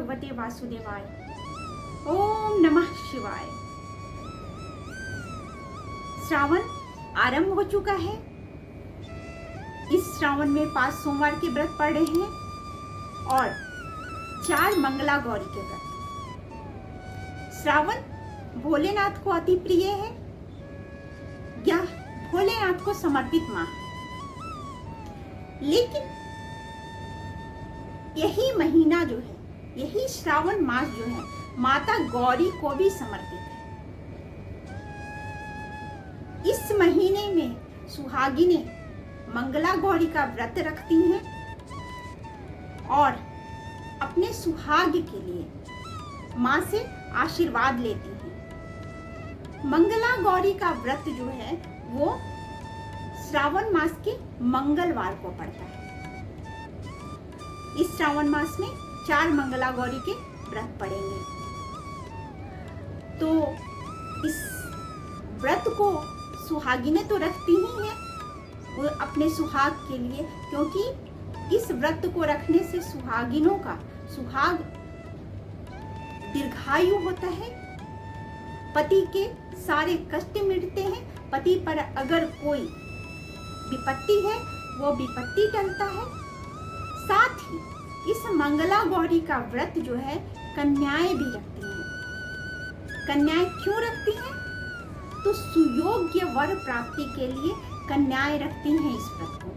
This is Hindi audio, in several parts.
भगवते वासुदेवाय। ओम नमः शिवाय। श्रावण आरंभ हो चुका है। इस श्रावण में 5 सोमवार के व्रत पड़ रहे हैं और 4 मंगला गौरी के व्रत। श्रावण भोलेनाथ को अति प्रिय है या भोलेनाथ को समर्पित माह है, लेकिन यही महीना जो है, यही श्रावण मास जो है, माता गौरी को भी समर्पित है। इस महीने में सुहागिनें मंगला गौरी का व्रत रखती हैं और अपने सुहाग के लिए मां से आशीर्वाद लेती हैं। मंगला गौरी का व्रत जो है वो श्रावण मास के मंगलवार को पड़ता है। इस श्रावण मास में 4 मंगला गौरी के व्रत पड़ेंगे। तो इस व्रत को सुहागिनें तो रखती ही हैं वो अपने सुहाग के लिए, क्योंकि इस व्रत को रखने से सुहागिनों का सुहाग दीर्घायु होता है, पति के सारे कष्ट मिटते हैं, पति पर अगर कोई विपत्ति है वो विपत्ति टलता है। साथ ही इस मंगला गौरी का व्रत जो है कन्याएं भी रखती हैं। कन्याएं क्यों रखती हैं? तो सुयोग्य वर प्राप्ति के लिए कन्याएं रखती हैं इस व्रत को।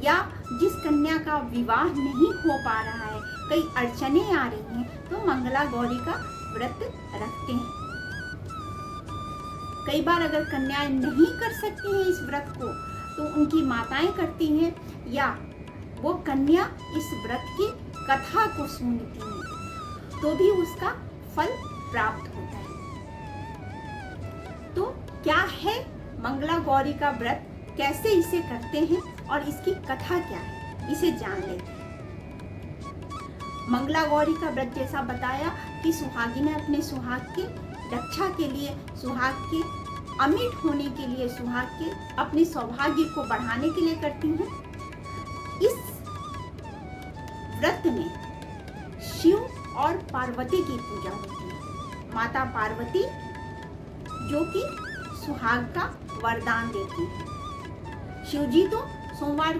या जिस कन्या का विवाह नहीं हो पा रहा है, कई अड़चने आ रही हैं, तो मंगला गौरी का व्रत रखते हैं। कई बार अगर कन्याएं नहीं कर सकती हैं इस व्रत को तो उनकी माताएं करती हैं, या वो कन्या इस व्रत की कथा को सुनती हैं तो भी उसका फल प्राप्त होता है। तो क्या है मंगला गौरी का व्रत, कैसे इसे करते हैं और इसकी कथा क्या है, इसे जान लेते हैं। मंगला गौरी का व्रत जैसा बताया कि सुहागिनें अपने सुहाग की रक्षा के लिए, सुहाग के अमिट होने के लिए, सुहाग के अपने सौभाग्य को बढ़ाने के लिए करती हैं। इस व्रत में शिव और पार्वती की पूजा होती है। माता पार्वती जो कि सुहाग का वरदान देती है। शिव जी तो सोमवार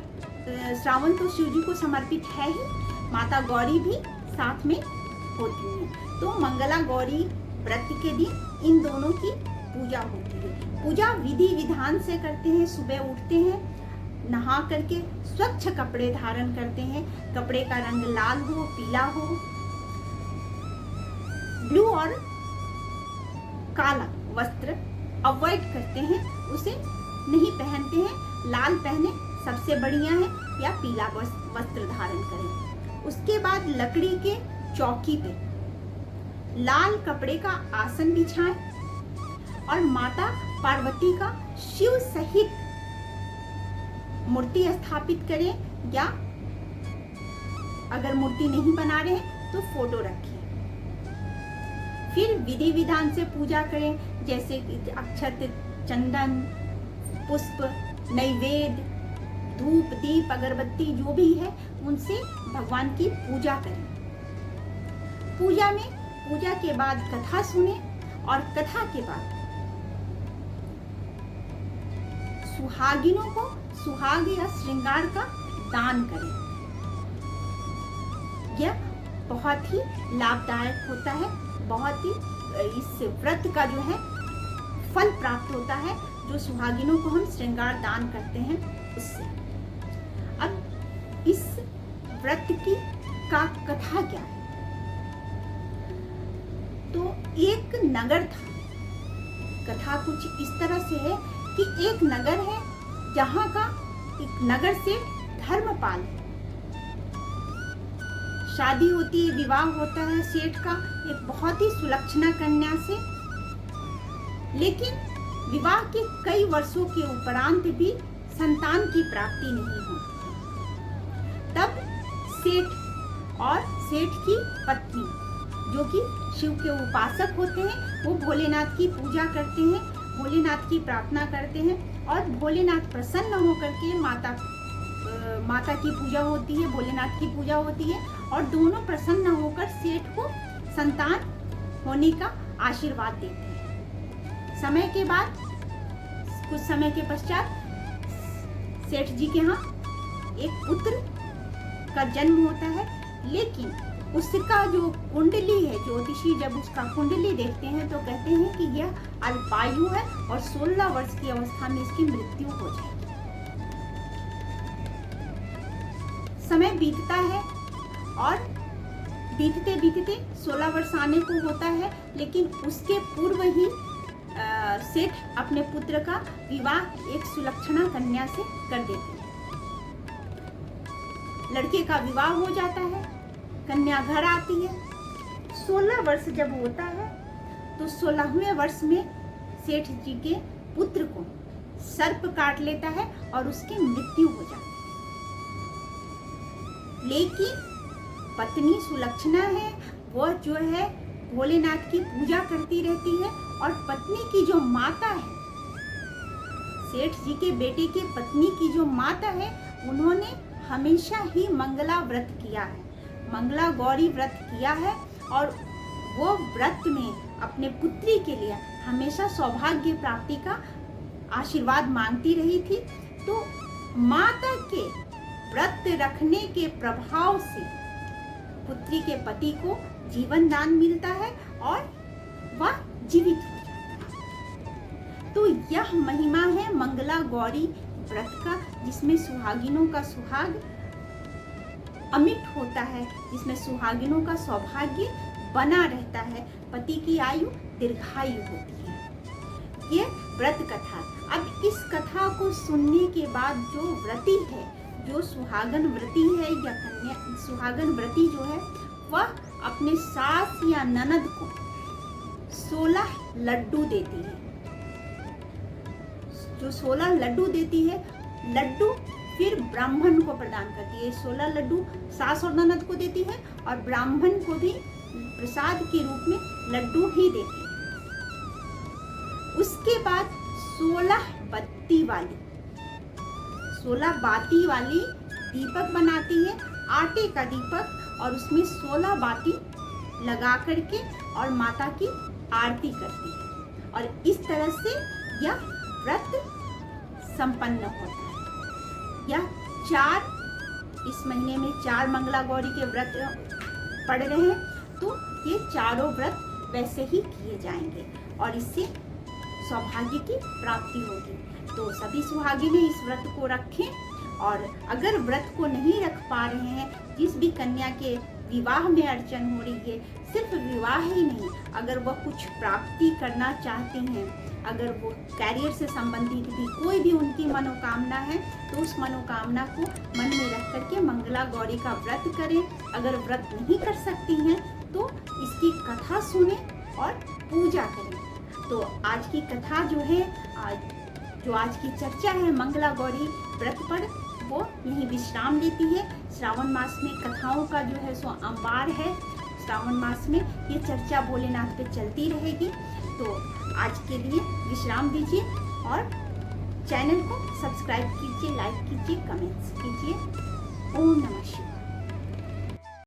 श्रावण तो शिव जी को समर्पित है ही, माता गौरी भी साथ में होती हैं। तो मंगला गौरी व्रत के दिन इन दोनों की पूजा होती है। पूजा विधि विधान से करते हैं। सुबह उठते हैं, नहा करके स्वच्छ कपड़े धारण करते हैं। कपड़े का रंग लाल हो, पीला हो, ब्लू और काला वस्त्र अवॉइड करते हैं, उसे नहीं पहनते हैं। लाल पहने सबसे बढ़िया है, या पीला वस्त्र धारण करें। उसके बाद लकड़ी के चौकी पे लाल कपड़े का आसन बिछाएं और माता पार्वती का शिव सहित मूर्ति स्थापित करें, या अगर मूर्ति नहीं बना रहे हैं तो फोटो रखें। फिर विधि विधान से पूजा करें, जैसे अक्षत, चंदन, पुष्प, नैवेद्य, धूप, दीप, अगरबत्ती जो भी है उनसे भगवान की पूजा करें। पूजा में पूजा के बाद कथा सुने और कथा के बाद सुहागिनों को सुहाग या श्रृंगार का दान करें। यह बहुत ही लाभदायक होता है, बहुत ही इस व्रत का जो है फल प्राप्त होता है जो सुहागिनों को हम श्रृंगार दान करते हैं उससे। अब इस व्रत की का कथा क्या है? तो एक नगर था। कथा कुछ इस तरह से है कि एक नगर है जहाँ का एक नगर से धर्मपाल है। शादी होती है, विवाह होता है सेठ का एक बहुत ही सुलक्षणा कन्या से, लेकिन विवाह के कई वर्षों के उपरांत भी संतान की प्राप्ति नहीं होती। तब सेठ और सेठ की पत्नी जो कि शिव के उपासक होते हैं, वो भोलेनाथ की पूजा करते हैं, भोलेनाथ की प्रार्थना करते हैं और भोलेनाथ प्रसन्न होकर के माता की पूजा होती है, भोलेनाथ की पूजा होती है और दोनों प्रसन्न होकर सेठ को संतान होने का आशीर्वाद देते हैं। समय के बाद, कुछ समय के पश्चात सेठ जी के यहाँ एक पुत्र का जन्म होता है, लेकिन उसका जो कुंडली है, ज्योतिषी जब उसका कुंडली देखते हैं तो कहते हैं कि यह अल्पायु है और 16 वर्ष की अवस्था में इसकी मृत्यु हो जाएगी। समय बीतता है और बीतते बीतते 16 वर्ष आने को होता है, लेकिन उसके पूर्व ही सेठ अपने पुत्र का विवाह एक सुलक्षणा कन्या से कर देते हैं। लड़के का विवाह हो जाता है, कन्या घर आती है। 16 वर्ष जब होता है तो 16वें वर्ष में सेठ जी के पुत्र को सर्प काट लेता है और उसकी मृत्यु हो जाती है। लेकिन पत्नी सुलक्षणा है, वह जो है भोलेनाथ की पूजा करती रहती है, और पत्नी की जो माता है, सेठ जी के बेटे की पत्नी की जो माता है, उन्होंने हमेशा ही मंगला व्रत किया है, मंगला गौरी व्रत किया है, और वो व्रत में अपने पुत्री के लिए हमेशा सौभाग्य प्राप्ति का आशीर्वाद मांगती रही थी। तो माता के व्रत रखने के प्रभाव से पुत्री के पति को जीवन दान मिलता है और वह जीवित हो जाता है। तो यह महिमा है मंगला गौरी व्रत का, जिसमें सुहागिनों का सुहाग अमिट होता है, जिसमें सुहागिनों का सौभाग्य बना रहता है, पति की आयु दीर्घायु होती है। ये व्रत कथा। अब इस कथा को सुनने के बाद जो व्रती है, जो सुहागन व्रती है या कन्या सुहागन व्रती जो है, वह अपने सास या ननद को 16 लड्डू देती है। जो 16 लड्डू देती है, लड्डू फिर ब्राह्मण को प्रदान करती है। 16 लड्डू सास और ननद को देती है और ब्राह्मण को भी प्रसाद के रूप में लड्डू ही देती है। उसके बाद 16 बत्ती वाली 16 बाती वाली दीपक बनाती है, आटे का दीपक, और उसमें 16 बाती लगा करके और माता की आरती करती है। और इस तरह से यह व्रत संपन्न होता है। यह 4 इस महीने में 4 मंगला गौरी के व्रत पड़ रहे हैं, तो ये चारों व्रत वैसे ही किए जाएंगे और इससे सौभाग्य की प्राप्ति होगी। तो सभी सुहागिनें इस व्रत को रखें, और अगर व्रत को नहीं रख पा रहे हैं, जिस भी कन्या के विवाह में अड़चन हो रही है, सिर्फ विवाह ही नहीं, अगर वह कुछ प्राप्ति करना चाहती हैं, अगर वो कैरियर से संबंधित भी कोई भी उनकी मनोकामना है, तो उस मनोकामना को मन में रख करके मंगला गौरी का व्रत करें। अगर व्रत नहीं कर सकती हैं तो इसकी कथा सुने और पूजा करें। तो आज की कथा जो है, जो आज की चर्चा है मंगला गौरी व्रत पर, वो यही विश्राम लेती है। श्रावण मास में कथाओं का जो है सो अंबार है। श्रावण मास में ये चर्चा भोलेनाथ पे चलती रहेगी। तो आज के लिए विश्राम दीजिए और चैनल को सब्सक्राइब कीजिए, लाइक कीजिए, कमेंट्स कीजिए। ओम नमः शिवाय।